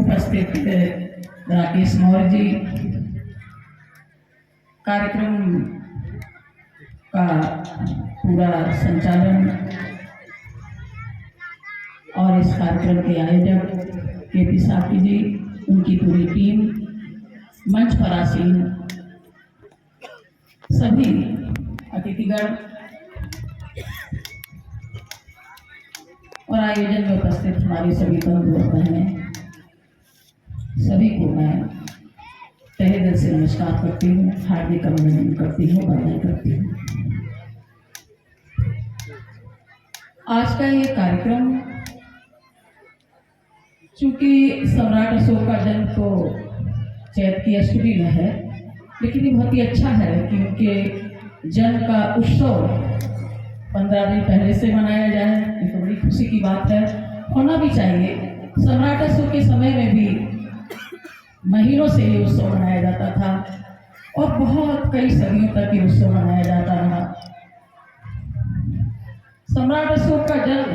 उपस्थित राकेश मौर्य जी, कार्यक्रम का पूरा संचालन और इस कार्यक्रम के आयोजक केपी साकी जी, उनकी पूरी टीम, मंच पर आसीन सभी अतिथिगण और आयोजन में उपस्थित हमारी सभी बंधु और बहनें, सभी को मैं तहे दिल से नमस्कार करती हूँ, हार्दिक अभिनंदन करती हूँ, बधाई करती हूँ। आज का ये कार्यक्रम, चूंकि सम्राट अशोक का जन्म तो चैत की अष्टमी में है, लेकिन ये बहुत ही अच्छा है कि उनके जन्म का उत्सव 15 दिन पहले से मनाया जाए। ये तो बड़ी खुशी की बात है, होना भी चाहिए। सम्राट अशोक के समय में भी महीनों से ये उत्सव मनाया जाता था और बहुत कई सदियों तक ये उत्सव मनाया जाता रहा। सम्राट अशोक का जन्म,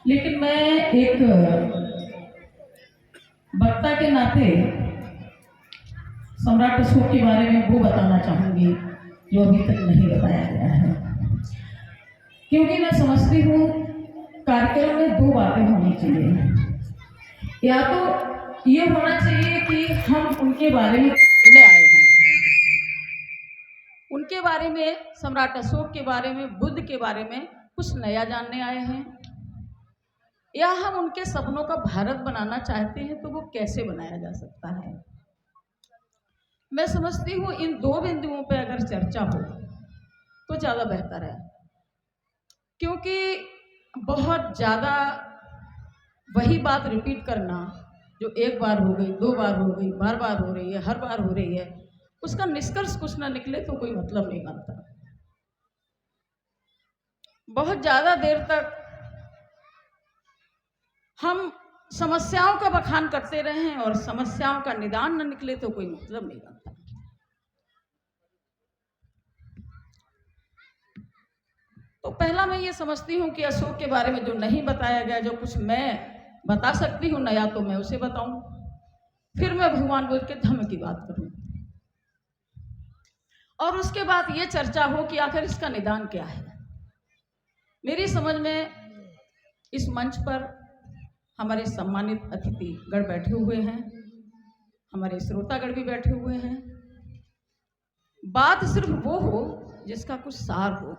लेकिन मैं एक वक्ता के नाते सम्राट अशोक के बारे में वो बताना चाहूंगी जो अभी तक नहीं बताया गया है, क्योंकि मैं समझती हूँ कार्यक्रम में दो बातें होनी चाहिए। या तो ये होना चाहिए कि हम उनके बारे में ले आए हैं, उनके बारे में, सम्राट अशोक के बारे में, बुद्ध के बारे में कुछ नया जानने आए हैं, या हम उनके सपनों का भारत बनाना चाहते हैं तो वो कैसे बनाया जा सकता है। मैं समझती हूँ इन दो बिंदुओं पर अगर चर्चा हो तो ज़्यादा बेहतर है, क्योंकि बहुत ज़्यादा वही बात रिपीट करना जो एक बार हो गई, दो बार हो गई, बार बार हो रही है, हर बार हो रही है, उसका निष्कर्ष कुछ ना निकले तो कोई मतलब नहीं बनता। बहुत ज़्यादा देर तक हम समस्याओं का बखान करते रहें और समस्याओं का निदान न निकले तो कोई मतलब नहीं बनता। तो पहला मैं ये समझती हूँ कि अशोक के बारे में जो नहीं बताया गया, जो कुछ मैं बता सकती हूँ नया, तो मैं उसे बताऊं, फिर मैं भगवान बुद्ध के धम्म की बात करूं और उसके बाद ये चर्चा हो कि आखिर इसका निदान क्या है। मेरी समझ में इस मंच पर हमारे सम्मानित अतिथिगण बैठे हुए हैं, हमारे श्रोतागण भी बैठे हुए हैं। बात सिर्फ वो हो जिसका कुछ सार हो।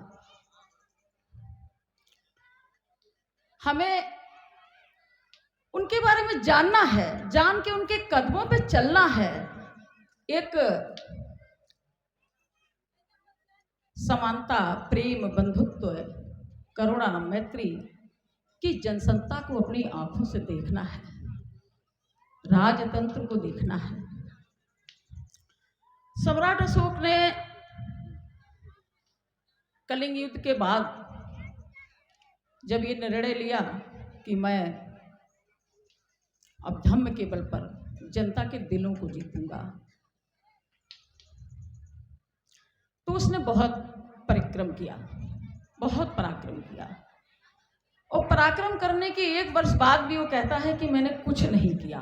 हमें उनके बारे में जानना है, जान के उनके कदमों पे चलना है। एक समानता, प्रेम, बंधुत्व, करुणा, मैत्री की जनसत्ता को अपनी आंखों से देखना है, राजतंत्र को देखना है। सम्राट अशोक ने कलिंग युद्ध के बाद जब ये निर्णय लिया कि मैं अब धम्म के बल पर जनता के दिलों को जीतूंगा, तो उसने बहुत परिश्रम किया, बहुत पराक्रम किया। और पराक्रम करने के 1 वर्ष बाद भी वो कहता है कि मैंने कुछ नहीं किया।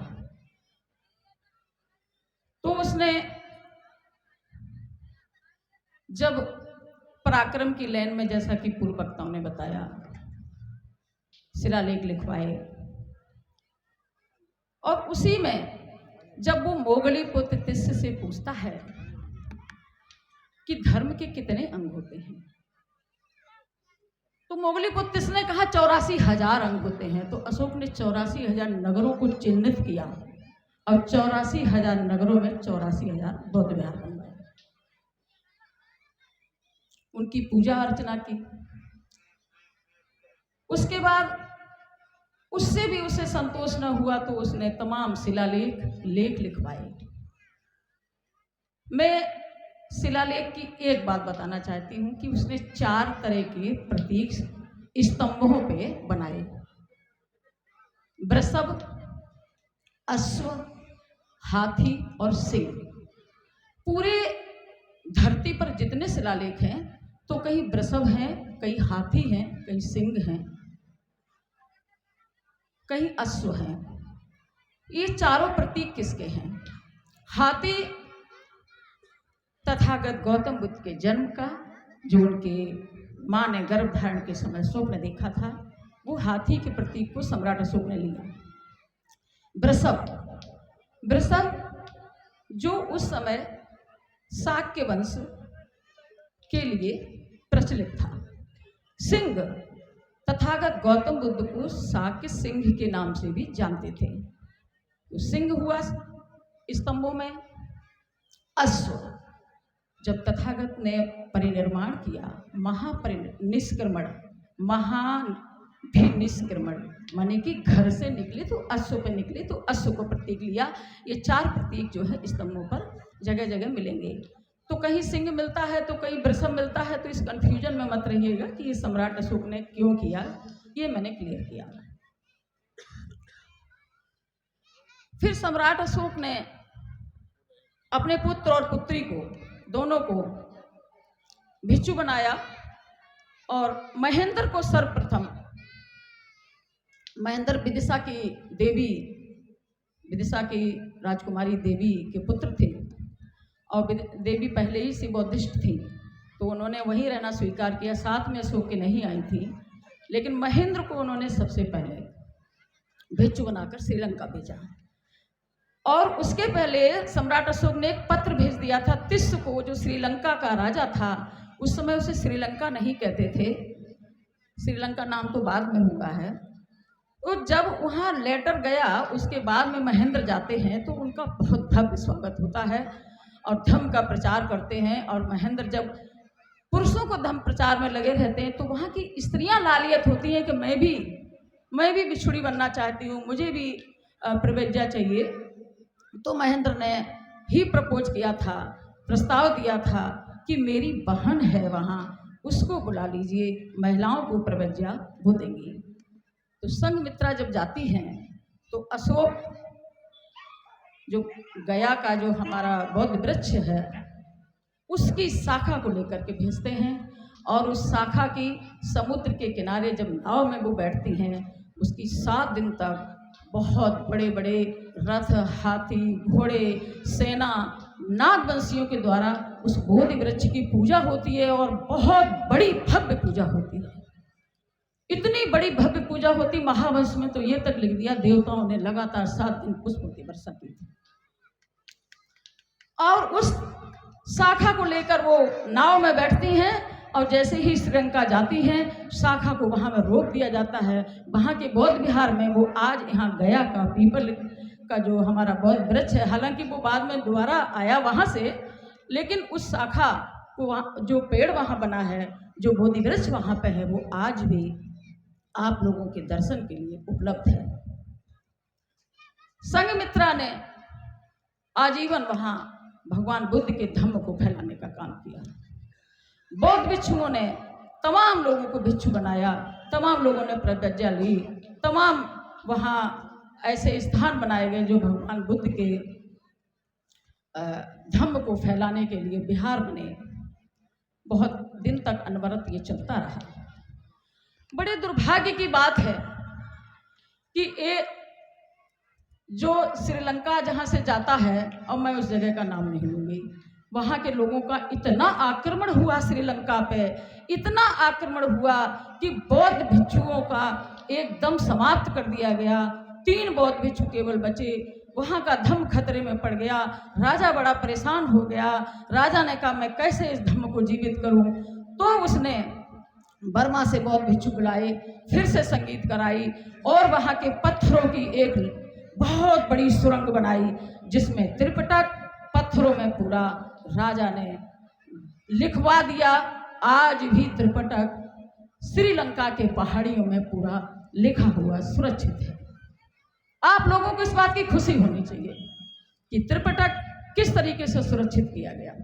तो उसने जब पराक्रम की लाइन में, जैसा कि पूर्व वक्ताओं ने बताया, शिलालेख लिखवाए और उसी में जब वो मोगली पुत्र तिस्य से पूछता है कि धर्म के कितने अंग होते हैं, तो मोगली पुत्र तिस्य ने कहा 84,000 अंग होते हैं। तो अशोक ने 84,000 नगरों को चिन्हित किया और 84,000 नगरों में 84,000 बौद्ध विहार बन गए। उनकी पूजा अर्चना की। उसके बाद उससे भी उसे संतोष न हुआ तो उसने तमाम शिलालेख लिखवाए। मैं शिलालेख की एक बात बताना चाहती हूँ कि उसने 4 तरह के प्रतीक स्तंभों पे बनाए। वृषभ, अश्व, हाथी और सिंह। पूरे धरती पर जितने शिलालेख हैं तो कहीं वृषभ हैं, कहीं हाथी हैं, कहीं सिंह हैं, कहीं अश्व हैं ये चारों प्रतीक किसके हैं? हाथी तथागत गौतम बुद्ध के जन्म का, जो उनके माँ ने गर्भ धारण के समय स्वप्न देखा था, वो हाथी के प्रतीक को सम्राट अशोक ने लिया। वृषभ जो उस समय शाक्य वंश के लिए प्रचलित था। सिंह तथागत गौतम बुद्ध को शाक्य सिंह के नाम से भी जानते थे। तो सिंह हुआ स्तंभों में। अश्व, जब तथागत ने परिनिर्माण किया, निष्क्रमण माने कि घर से निकले तो अश्व पे निकले, तो अश्व को प्रतीक लिया। ये चार प्रतीक जो है स्तंभों पर जगह जगह मिलेंगे। तो कहीं सिंह मिलता है तो कहीं वृषभ मिलता है, तो इस कंफ्यूजन में मत रहिएगा कि ये सम्राट अशोक ने क्यों किया, ये मैंने क्लियर किया। फिर सम्राट अशोक ने अपने पुत्र और पुत्री को, दोनों को भिक्षु बनाया और महेंद्र को सर्वप्रथम, महेंद्र विदिशा की देवी, विदिशा की राजकुमारी देवी के पुत्र थे और देवी पहले ही से बौद्धिस्ट थी, तो उन्होंने वहीं रहना स्वीकार किया। साथ में अशोक की नहीं आई थी, लेकिन महेंद्र को उन्होंने सबसे पहले भिक्षु बनाकर श्रीलंका भेजा। और उसके पहले सम्राट अशोक ने एक पत्र भेज दिया था तिस्स को, जो श्रीलंका का राजा था। उस समय उसे श्रीलंका नहीं कहते थे, श्रीलंका नाम तो बाद में हुआ है। तो जब वहाँ लेटर गया, उसके बाद में महेंद्र जाते हैं तो उनका बहुत भव्य स्वागत होता है और धर्म का प्रचार करते हैं। और महेंद्र जब पुरुषों को धर्म प्रचार में लगे रहते हैं तो वहाँ की स्त्रियां लालियत होती हैं कि मैं भी बिछुड़ी बनना चाहती हूँ, मुझे भी प्रवेज्या चाहिए। तो महेंद्र ने ही प्रपोज किया था, प्रस्ताव दिया था कि मेरी बहन है वहाँ, उसको बुला लीजिए, महिलाओं को प्रवेज्या वो देंगी। तो संघमित्रा जब जाती हैं तो अशोक जो गया का जो हमारा बौद्ध वृक्ष है उसकी शाखा को लेकर के भेजते हैं। और उस शाखा की समुद्र के किनारे जब नाव में वो बैठती हैं, उसकी 7 दिन तक बहुत बड़े बड़े रथ, हाथी, घोड़े, सेना, नागवंशियों के द्वारा उस बोधि वृक्ष की पूजा होती है और बहुत बड़ी भव्य पूजा होती है। इतनी बड़ी भव्य पूजा होती, महावंश में तो ये तक लिख दिया देवताओं ने लगातार 7 दिन पुष्पों की वर्षा की थी। और उस शाखा को लेकर वो नाव में बैठती हैं और जैसे ही श्रीलंका जाती हैं, शाखा को वहाँ में रोक दिया जाता है। वहाँ के बौद्ध विहार में, वो आज यहाँ गया का पीपल का जो हमारा बौद्ध वृक्ष है, हालांकि वो बाद में दोबारा आया वहाँ से, लेकिन उस शाखा को वहाँ जो पेड़ वहाँ बना है, जो बोधि वृक्ष वहाँ पे है, वो आज भी आप लोगों के दर्शन के लिए उपलब्ध है। संघमित्रा ने आजीवन वहाँ भगवान बुद्ध के धम्म को फैलाने का काम किया। बौद्ध भिक्षुओं ने तमाम लोगों को भिक्षु बनाया, तमाम लोगों ने प्रतिज्ञा ली, तमाम वहाँ ऐसे स्थान बनाए गए जो भगवान बुद्ध के धम्म को फैलाने के लिए विहार बने। बहुत दिन तक अनवरत ये चलता रहा। बड़े दुर्भाग्य की बात है कि जो श्रीलंका जहाँ से जाता है, और मैं उस जगह का नाम नहीं लूँगी, वहाँ के लोगों का इतना आक्रमण हुआ श्रीलंका पे, इतना आक्रमण हुआ कि बौद्ध भिक्षुओं का एकदम समाप्त कर दिया गया। 3 बौद्ध भिक्षु केवल बचे। वहाँ का धम्म खतरे में पड़ गया। राजा बड़ा परेशान हो गया। राजा ने कहा मैं कैसे इस धम्म को जीवित करूँ, तो उसने बर्मा से बौद्ध भिक्षु बुलाए, फिर से संगीत कराई और वहाँ के पत्थरों की एक बहुत बड़ी सुरंग बनाई, जिसमें त्रिपिटक पत्थरों में पूरा राजा ने लिखवा दिया। आज भी त्रिपिटक श्रीलंका के पहाड़ियों में पूरा लिखा हुआ सुरक्षित है। आप लोगों को इस बात की खुशी होनी चाहिए कि त्रिपिटक किस तरीके से सुरक्षित किया गया।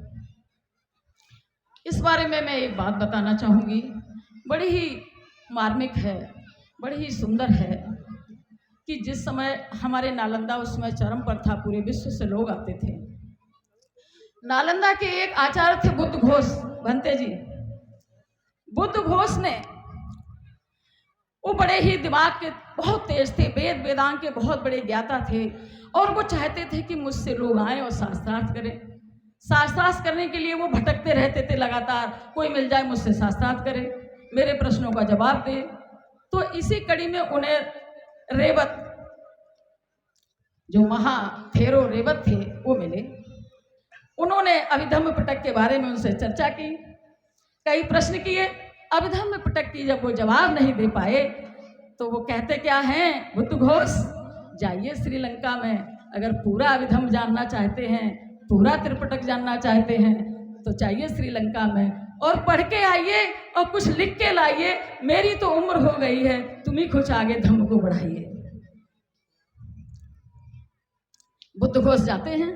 इस बारे में मैं एक बात बताना चाहूँगी, बड़ी ही मार्मिक है, बड़ी ही सुंदर है कि जिस समय हमारे नालंदा उस समय चरम पर था, पूरे विश्व से लोग आते थे। नालंदा के एक आचार्य थे बुद्ध घोष भंते जी। बुद्ध घोष ने वो बड़े ही दिमाग के बहुत तेज थे, वेद वेदांग के बहुत बड़े ज्ञाता थे और वो चाहते थे कि मुझसे लोग आएं और शास्त्रार्थ करें। शास्त्रार्थ करने के लिए वो भटकते रहते थे लगातार, कोई मिल जाए मुझसे शास्त्रार्थ करे, मेरे प्रश्नों का जवाब दे। तो इसी कड़ी में उन्हें रेवत, जो महाथेरो रेवत थे, वो मिले। उन्होंने अभिधम्म पिटक के बारे में उनसे चर्चा की, कई प्रश्न किए। अभिधम्म पिटक की जब वो जवाब नहीं दे पाए तो वो कहते क्या हैं, बुद्धघोष जाइए श्रीलंका में, अगर पूरा अभिधम्म जानना चाहते हैं, पूरा त्रिपिटक जानना चाहते हैं तो चाहिए श्रीलंका में, और पढ़ के आइए और कुछ लिख के लाइए। मेरी तो उम्र हो गई है, तुम ही कुछ आगे धम्म को बढ़ाइए। बुद्धघोष जाते हैं।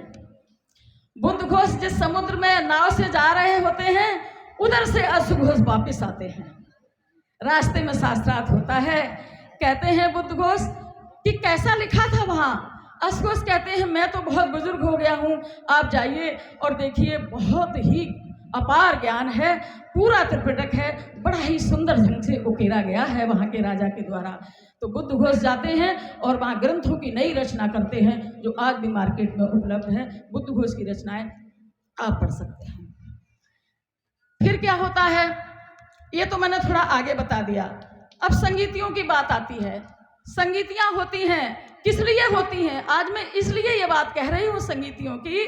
बुद्धघोष जिस समुद्र में नाव से जा रहे होते हैं, उधर से अश्वघोष वापिस आते हैं। रास्ते में शास्त्रार्थ होता है। कहते हैं बुद्धघोष कि कैसा लिखा था वहां? अश्वघोष कहते हैं मैं तो बहुत बुजुर्ग हो गया हूं, आप जाइए और देखिए, बहुत ही अपार ज्ञान है, पूरा त्रिपिटक है, बड़ा ही सुंदर ढंग से उकेरा गया है वहाँ के राजा के द्वारा। तो बुद्धघोष जाते हैं और वहाँ ग्रंथों की नई रचना करते हैं जो आज भी मार्केट में उपलब्ध है। बुद्धघोष की रचनाएं आप पढ़ सकते हैं। फिर क्या होता है, ये तो मैंने थोड़ा आगे बता दिया। अब संगीतियों की बात आती है। संगीतियां होती हैं, किस लिए होती हैं? आज मैं इसलिए ये बात कह रही हूँ संगीतियों की,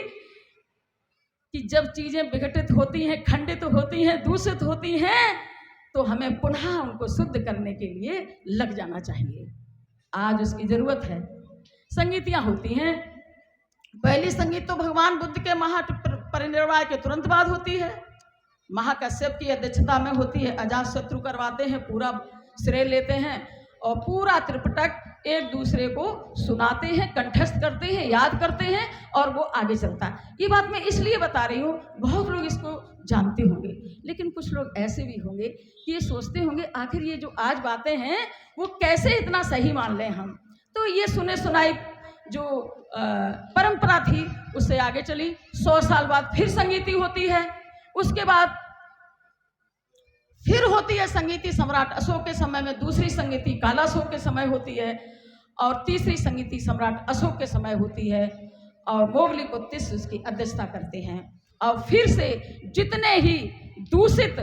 कि जब चीजें विघटित होती हैं, खंडित होती हैं, दूषित होती हैं, तो हमें पुनः उनको शुद्ध करने के लिए लग जाना चाहिए। आज उसकी जरूरत है। संगीतियां होती हैं। पहली संगीत तो भगवान बुद्ध के महापरिनिर्वाण के तुरंत बाद होती है। महाकश्यप की अध्यक्षता में होती है। अजातशत्रु करवाते हैं, पूरा श्रेय लेते हैं और पूरा त्रिपिटक एक दूसरे को सुनाते हैं, कंठस्थ करते हैं, याद करते हैं और वो आगे चलता है। ये बात मैं इसलिए बता रही हूँ, बहुत लोग इसको जानते होंगे, लेकिन कुछ लोग ऐसे भी होंगे कि ये सोचते होंगे आखिर ये जो आज बातें हैं वो कैसे इतना सही मान लें हम। तो ये सुने सुनाई जो परंपरा थी उससे आगे चली। 100 साल बाद फिर संगीति होती है। उसके बाद फिर होती है संगीति सम्राट अशोक के समय में, दूसरी संगीति कालाशोक के समय होती है और तीसरी संगीति सम्राट अशोक के समय होती है और मोगलीपुत्तिस उसकी अध्यक्षता करते हैं। और फिर से जितने ही दूषित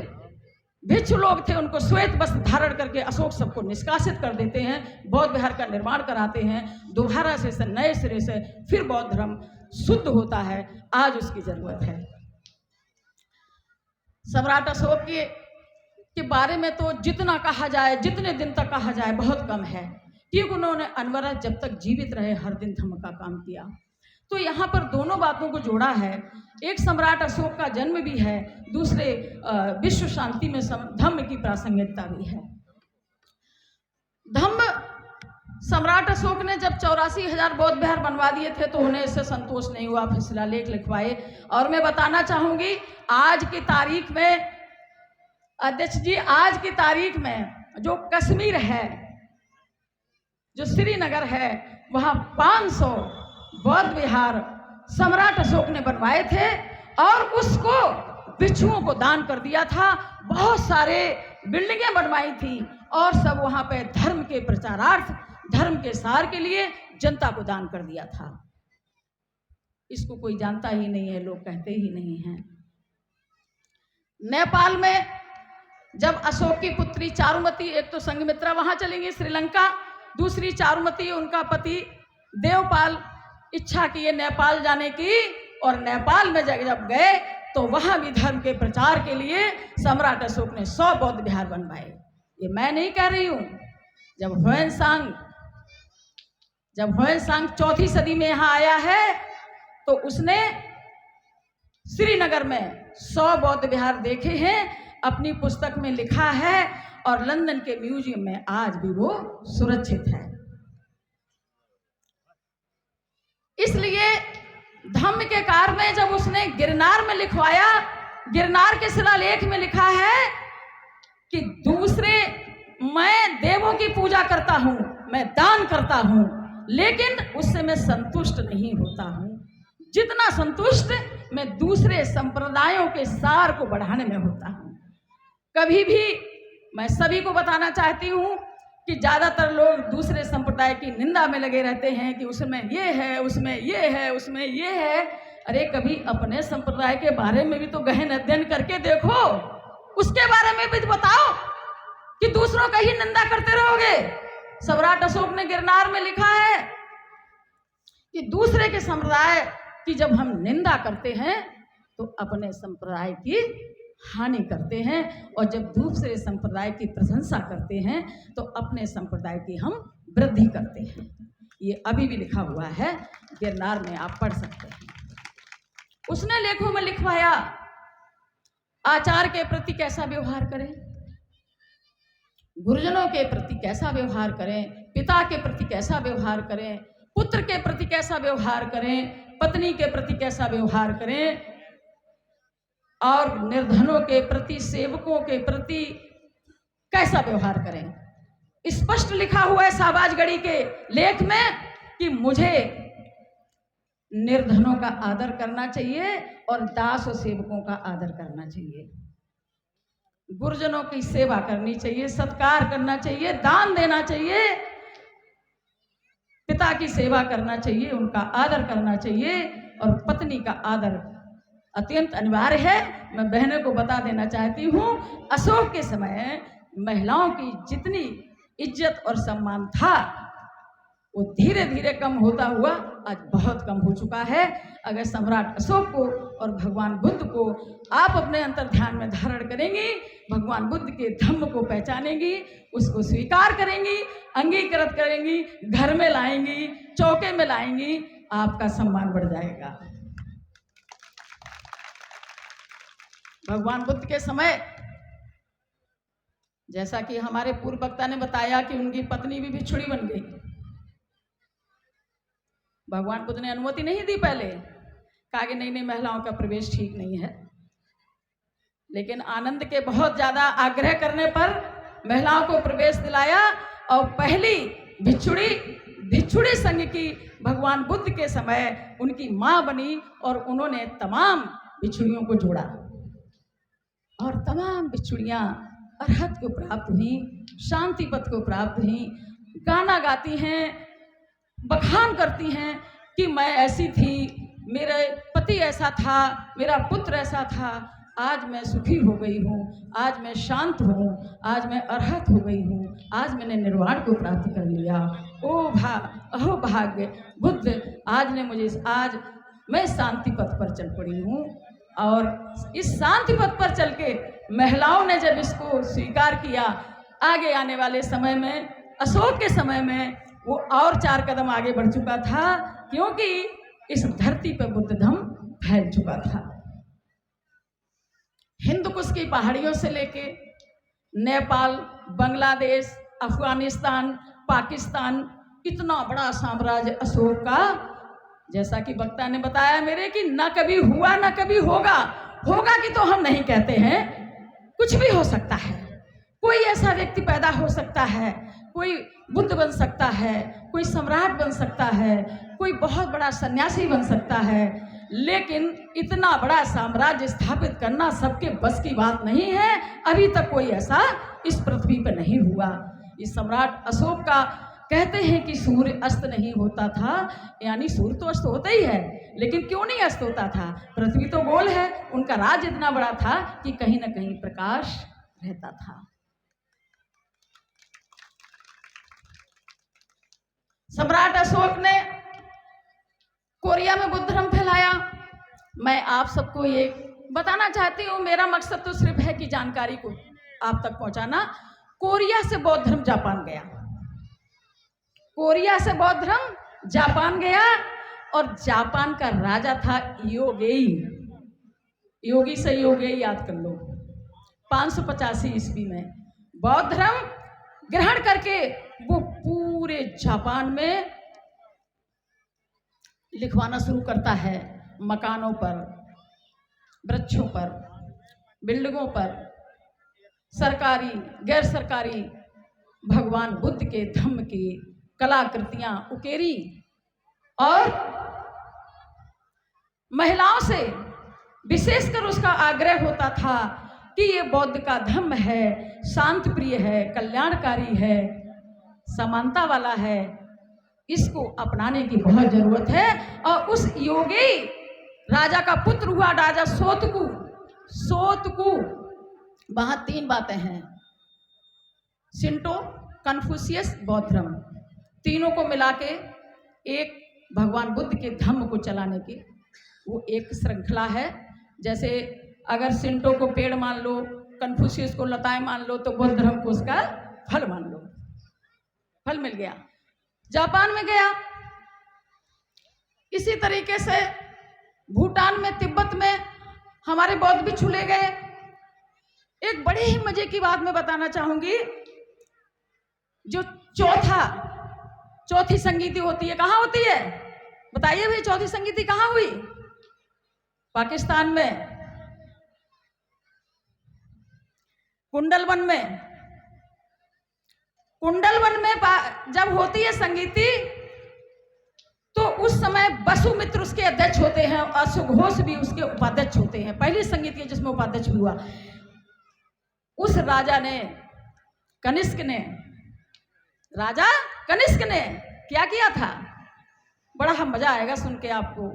भिक्षु लोग थे उनको श्वेत वस्त्र धारण करके अशोक सबको निष्कासित कर देते हैं, बौद्ध विहार का निर्माण कराते हैं। दोबारा से नए सिरे से फिर बौद्ध धर्म शुद्ध होता है। आज उसकी जरूरत है। सम्राट अशोक के बारे में तो जितना कहा जाए, जितने दिन तक कहा जाए, बहुत कम है, क्योंकि उन्होंने अनवरत जब तक जीवित रहे हर दिन धम्म का काम किया। तो यहाँ पर दोनों बातों को जोड़ा है। एक सम्राट अशोक का जन्म भी है, दूसरे विश्व शांति में धम्म की प्रासंगिकता भी है। धम्म सम्राट अशोक ने जब 84,000 बौद्ध विहार बनवा दिए थे तो उन्हें इससे संतोष नहीं हुआ, फिर शिलालेख लिखवाए। और मैं बताना चाहूंगी आज की तारीख में, अध्यक्ष जी, आज की तारीख में जो कश्मीर है, जो श्रीनगर है, वहां 500 बौद्ध विहार सम्राट अशोक ने बनवाए थे और उसको भिक्षुओं को दान कर दिया था। बहुत सारे बिल्डिंगें बनवाई थी और सब वहां पे धर्म के प्रचारार्थ, धर्म के सार के लिए जनता को दान कर दिया था। इसको कोई जानता ही नहीं है, लोग कहते ही नहीं हैं। नेपाल में जब अशोक की पुत्री चारुमती, एक तो संघमित्रा वहां चली गई श्रीलंका, दूसरी चारुमती उनका पति देवपाल इच्छा किए नेपाल जाने की, और नेपाल में जब गए तो वहां भी धर्म के प्रचार के लिए सम्राट अशोक ने 100 बौद्ध विहार बनवाए। ये मैं नहीं कह रही हूं। जब ह्वेनसांग 4वीं सदी में यहाँ आया है तो उसने श्रीनगर में 100 बौद्ध विहार देखे हैं, अपनी पुस्तक में लिखा है और लंदन के म्यूजियम में आज भी वो सुरक्षित है। इसलिए धम्म के कार्य में जब उसने गिरनार में लिखवाया, गिरनार के शिलालेख में लिखा है कि दूसरे, मैं देवों की पूजा करता हूं, मैं दान करता हूं, लेकिन उससे मैं संतुष्ट नहीं होता हूं। जितना संतुष्ट मैं दूसरे संप्रदायों के सार को बढ़ाने में होता हूं। कभी भी मैं सभी को बताना चाहती हूं कि ज़्यादातर लोग दूसरे संप्रदाय की निंदा में लगे रहते हैं कि उसमें ये है, उसमें ये है, उसमें ये है। अरे कभी अपने संप्रदाय के बारे में भी तो गहन अध्ययन करके देखो, उसके बारे में भी बताओ कि दूसरों का ही निंदा करते रहोगे। सम्राट अशोक ने गिरनार में लिखा है कि दूसरे के संप्रदाय की जब हम निंदा करते हैं तो अपने संप्रदाय की हानि करते हैं, और जब दूसरे संप्रदाय की प्रशंसा करते हैं तो अपने संप्रदाय की हम वृद्धि करते हैं। ये अभी भी लिखा हुआ है, गिरनार में आप पढ़ सकते हैं। उसने लेखों में लिखवाया आचार के प्रति कैसा व्यवहार करें, गुरुजनों के प्रति कैसा व्यवहार करें, पिता के प्रति कैसा व्यवहार करें, पुत्र के प्रति कैसा व्यवहार करें, पत्नी के प्रति कैसा व्यवहार करें, और निर्धनों के प्रति, सेवकों के प्रति कैसा व्यवहार करें। स्पष्ट लिखा हुआ है शाहबाजगढ़ी के लेख में कि मुझे निर्धनों का आदर करना चाहिए और दास और सेवकों का आदर करना चाहिए, गुरुजनों की सेवा करनी चाहिए, सत्कार करना चाहिए, दान देना चाहिए, पिता की सेवा करना चाहिए, उनका आदर करना चाहिए, और पत्नी का आदर अत्यंत अनिवार्य है। मैं बहनों को बता देना चाहती हूँ, अशोक के समय महिलाओं की जितनी इज्जत और सम्मान था वो धीरे धीरे कम होता हुआ आज बहुत कम हो चुका है। अगर सम्राट अशोक को और भगवान बुद्ध को आप अपने अंतर ध्यान में धारण करेंगी, भगवान बुद्ध के धम्म को पहचानेंगी, उसको स्वीकार करेंगी, अंगीकृत करेंगी, घर में लाएंगी, चौके में लाएंगी, आपका सम्मान बढ़ जाएगा। भगवान बुद्ध के समय जैसा कि हमारे पूर्व वक्ता ने बताया कि उनकी पत्नी भी भिक्षुणी बन गई। भगवान बुद्ध ने अनुमति नहीं दी, पहले कहा कि नहीं महिलाओं का प्रवेश ठीक नहीं है, लेकिन आनंद के बहुत ज्यादा आग्रह करने पर महिलाओं को प्रवेश दिलाया, और पहली भिक्षुणी संघ की भगवान बुद्ध के समय उनकी मां बनी, और उन्होंने तमाम भिक्षुणियों को जोड़ा, और तमाम भिक्षुणियां अरहत को प्राप्त हुई, शांति पथ को प्राप्त हुई, गाना गाती हैं, बखान करती हैं कि मैं ऐसी थी, मेरे पति ऐसा था, मेरा पुत्र ऐसा था, आज मैं सुखी हो गई हूँ, आज मैं शांत हूँ, आज मैं अरहत हो गई हूँ, आज मैंने निर्वाण को प्राप्त कर लिया। अहो भाग्य बुद्ध, आज मैं शांति पथ पर चल पड़ी हूँ। और इस शांति पथ पर चल के महिलाओं ने जब इसको स्वीकार किया, आगे आने वाले समय में, अशोक के समय में, वो और 4 कदम आगे बढ़ चुका था, क्योंकि इस धरती पर बुद्ध धम्म फैल चुका था। हिंदकुश की पहाड़ियों से लेके नेपाल, बांग्लादेश, अफगानिस्तान, पाकिस्तान, इतना बड़ा साम्राज्य अशोक का, जैसा कि वक्ता ने बताया मेरे कि ना कभी हुआ ना कभी होगा। होगा कि तो हम नहीं कहते हैं, कुछ भी हो सकता है, कोई ऐसा व्यक्ति पैदा हो सकता है, कोई बुद्ध बन सकता है, कोई सम्राट बन सकता है, कोई बहुत बड़ा सन्यासी बन सकता है, लेकिन इतना बड़ा साम्राज्य स्थापित करना सबके बस की बात नहीं है। अभी तक कोई ऐसा इस पृथ्वी पर नहीं हुआ। इस सम्राट अशोक का कहते हैं कि सूर्य अस्त नहीं होता था, यानी सूर्य तो अस्त होता ही है, लेकिन क्यों नहीं अस्त होता था? पृथ्वी तो गोल है। उनका राज्य इतना बड़ा था कि कहीं ना कहीं प्रकाश रहता था। सम्राट अशोक ने कोरिया में बुद्ध धर्म फैलाया। मैं आप सबको ये बताना चाहती हूँ, मेरा मकसद तो सिर्फ है कि जानकारी को आप तक पहुंचाना। कोरिया से बौद्ध धर्म जापान गया, कोरिया से बौद्ध धर्म जापान गया, और जापान का राजा था योगेई। योगी से योगेई याद कर लो। 585 ईस्वी में बौद्ध धर्म ग्रहण करके वो पूरे जापान में लिखवाना शुरू करता है, मकानों पर, वृक्षों पर, बिल्डिंगों पर, सरकारी गैर सरकारी भगवान बुद्ध के धम्म की कलाकृतियां उकेरी, और महिलाओं से विशेषकर उसका आग्रह होता था कि ये बौद्ध का धम्म है, शांत प्रिय है, कल्याणकारी है, समानता वाला है, इसको अपनाने की बहुत जरूरत है। और उस योगी राजा का पुत्र हुआ राजा सोतकू। वहां 3 बातें हैं, शिंटो, कन्फ्यूशियस, बौद्ध धर्म, तीनों को मिला के एक भगवान बुद्ध के धम्म को चलाने की वो एक श्रृंखला है। जैसे अगर शिंटो को पेड़ मान लो, कन्फ्यूशियस को लताएं मान लो, तो बौद्ध धर्म को उसका फल मान लो। फल मिल गया। जापान में गया, इसी तरीके से भूटान में, तिब्बत में हमारे बौद्ध भी छुले गए। एक बड़ी ही मजे की बात मैं बताना चाहूंगी, जो चौथी संगीति होती है, कहाँ होती है बताइए भाई? चौथी संगीति कहाँ हुई? पाकिस्तान में, कुंडलवन में जब होती है संगीति, तो उस समय वसुमित्र उसके अध्यक्ष होते हैं, अशोक घोष भी उसके उपाध्यक्ष होते हैं। पहली संगीति है जिसमें उपाध्यक्ष भी हुआ। उस राजा कनिष्क ने क्या किया था, बड़ा मजा आएगा सुन के आपको।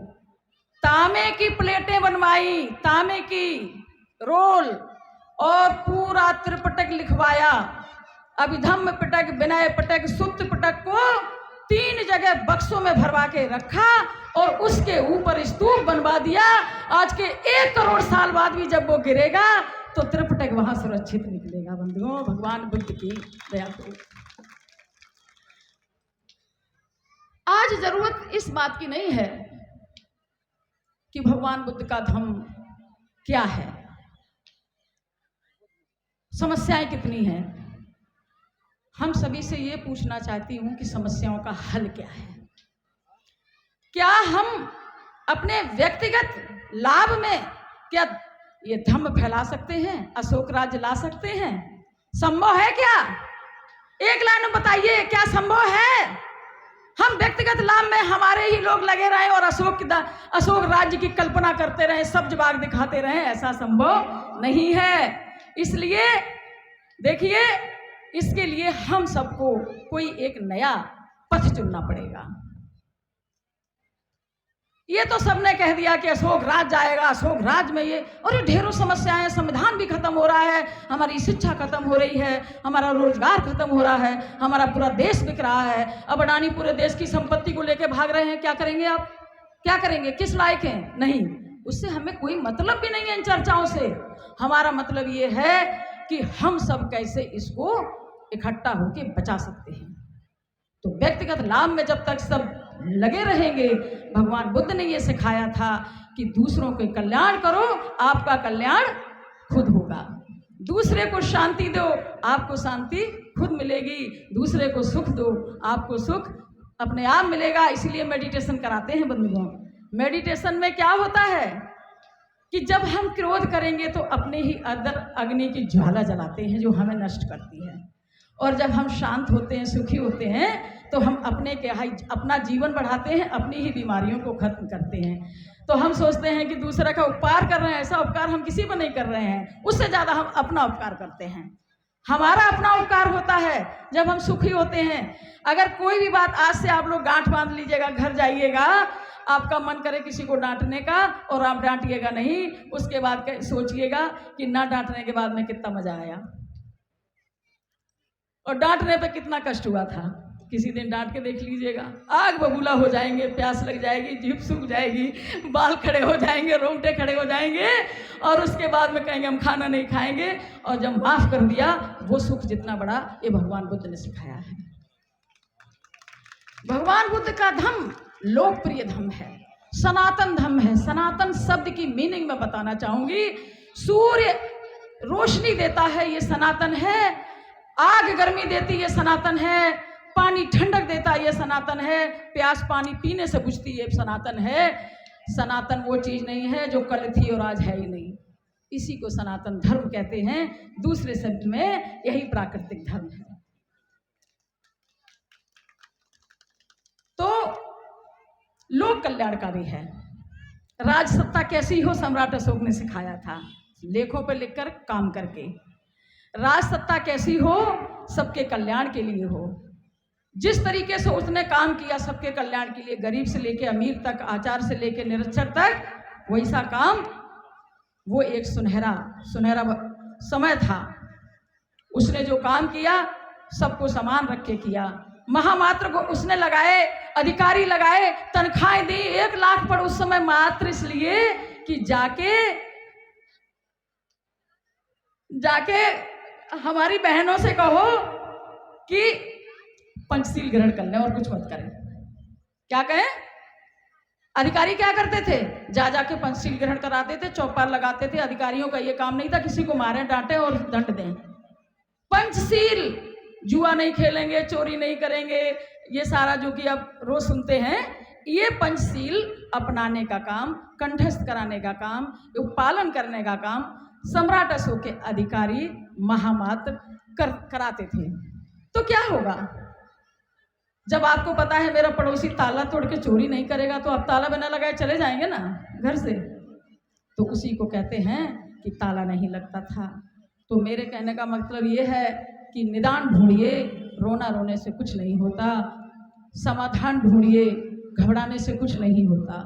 तांबे की प्लेटें बनवाई, तांबे की रोल, और पूरा त्रिपिटक लिखवाया। अभिधम्म पिटक, विनय पिटक, सुत्त पिटक को 3 जगह बक्सों में भरवा के रखा और उसके ऊपर स्तूप बनवा दिया। आज के 1 करोड़ साल बाद भी जब वो गिरेगा तो त्रिपिटक वहां सुरक्षित निकलेगा। बंधुओं, भगवान बुद्ध की दया को आज जरूरत इस बात की नहीं है कि भगवान बुद्ध का धम्म क्या है, समस्याएं कितनी हैं। हम सभी से ये पूछना चाहती हूं कि समस्याओं का हल क्या है। क्या हम अपने व्यक्तिगत लाभ में क्या ये धम्म फैला सकते हैं, अशोक राज्य ला सकते हैं? संभव है क्या? एक लाइन में बताइए, क्या संभव है? हम व्यक्तिगत लाभ में हमारे ही लोग लगे रहें और अशोक राज्य की कल्पना करते रहें, सब्ज बाग दिखाते रहें? ऐसा संभव नहीं है। इसलिए देखिए, इसके लिए हम सबको कोई एक नया पथ चुनना पड़ेगा। ये तो सबने कह दिया कि अशोक राज जाएगा, अशोक राज में ये, और ये ढेरों समस्याएं, संविधान भी खत्म हो रहा है, हमारी शिक्षा खत्म हो रही है, हमारा रोजगार खत्म हो रहा है, हमारा पूरा देश बिक रहा है। अब अडानी पूरे देश की संपत्ति को लेकर भाग रहे हैं। क्या करेंगे आप? क्या करेंगे? किस लायक हैं? नहीं, उससे हमें कोई मतलब भी नहीं है इन चर्चाओं से। हमारा मतलब ये है कि हम सब कैसे इसको इकट्ठा होकर बचा सकते हैं। तो व्यक्तिगत लाभ में जब तक सब लगे रहेंगे, भगवान बुद्ध ने ये सिखाया था कि दूसरों के कल्याण करो, आपका कल्याण खुद होगा। दूसरे को शांति दो, आपको शांति खुद मिलेगी। दूसरे को सुख दो, आपको सुख अपने आप मिलेगा। इसीलिए मेडिटेशन कराते हैं बंधुओं। मेडिटेशन में क्या होता है कि जब हम क्रोध करेंगे तो अपने ही अंदर अग्नि की ज्वाला जलाते हैं जो हमें नष्ट करती है, और जब हम शांत होते हैं, सुखी होते हैं, तो हम अपना जीवन बढ़ाते हैं, अपनी ही बीमारियों को खत्म करते हैं। तो हम सोचते हैं कि दूसरा का उपकार कर रहे हैं, ऐसा उपकार हम किसी पर नहीं कर रहे हैं, उससे ज़्यादा हम अपना उपकार करते हैं। हमारा अपना उपकार होता है जब हम सुखी होते हैं। अगर कोई भी बात, आज से आप लोग गांठ बांध लीजिएगा, घर जाइएगा, आपका मन करे किसी को डांटने का और आप डांटिएगा नहीं, उसके बाद सोचिएगा कि ना डांटने के बाद में कितना मजा आया और डांटने पे कितना कष्ट हुआ था। किसी दिन डांट के देख लीजिएगा, आग बबूला हो जाएंगे, प्यास लग जाएगी, जीभ सूख जाएगी, बाल खड़े हो जाएंगे, रोंगटे खड़े हो जाएंगे, और उसके बाद में कहेंगे हम खाना नहीं खाएंगे। और जब माफ कर दिया, वो सुख जितना बड़ा, ये भगवान बुद्ध ने सिखाया है। भगवान बुद्ध का धम्म लोकप्रिय धम्म है, सनातन धम्म है। सनातन शब्द की मीनिंग मैं बताना चाहूंगी। सूर्य रोशनी देता है, ये सनातन है। आग गर्मी देती, ये सनातन है। पानी ठंडक देता, ये सनातन है। प्यास पानी पीने से बुझती, ये सनातन है। सनातन वो चीज नहीं है जो कल थी और आज है ही नहीं। इसी को सनातन धर्म कहते हैं। दूसरे शब्द में यही प्राकृतिक धर्म है। तो लोक कल्याणकारी है। राजसत्ता कैसी हो, सम्राट अशोक ने सिखाया था, लेखों पर लिखकर काम करके। राजसत्ता कैसी हो, सबके कल्याण के लिए हो। जिस तरीके से उसने काम किया सबके कल्याण के लिए, गरीब से लेके अमीर तक, आचार से लेके निरक्षर तक, वैसा काम, वो एक सुनहरा समय था। उसने जो काम किया सबको समान रख के किया। महामात्र को उसने लगाए, अधिकारी लगाए, तनख्वाहें दी 1 लाख पर उस समय, मात्र इसलिए कि जाके हमारी बहनों से कहो कि पंचशील ग्रहण कर लें और कुछ मत करें। क्या कहें? अधिकारी क्या करते थे? जाके पंचशील ग्रहण कराते थे, चौपाल लगाते थे। अधिकारियों का ये काम नहीं था किसी को मारें, डांटें और दंड दें। पंचशील, जुआ नहीं खेलेंगे, चोरी नहीं करेंगे, ये सारा जो कि आप रोज सुनते हैं, ये पंचशील अपनाने का काम, कंठस्थ कराने का काम, पालन करने का काम सम्राट अशोक के अधिकारी महामात्र कराते थे। तो क्या होगा जब आपको पता है मेरा पड़ोसी ताला तोड़ के चोरी नहीं करेगा, तो आप ताला बिना लगाए चले जाएंगे ना घर से। तो उसी को कहते हैं कि ताला नहीं लगता था। तो मेरे कहने का मतलब ये है कि निदान ढूंढिए, रोना रोने से कुछ नहीं होता, समाधान ढूंढिए, घबराने से कुछ नहीं होता।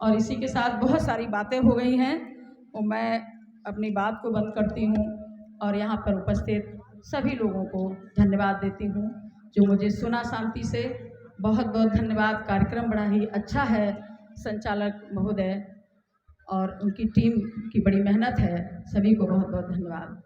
और इसी के साथ बहुत सारी बातें हो गई हैं, तो मैं अपनी बात को बंद करती हूँ और यहाँ पर उपस्थित सभी लोगों को धन्यवाद देती हूँ जो मुझे सुना शांति से। बहुत बहुत धन्यवाद। कार्यक्रम बड़ा ही अच्छा है, संचालक महोदय और उनकी टीम की बड़ी मेहनत है। सभी को बहुत बहुत धन्यवाद।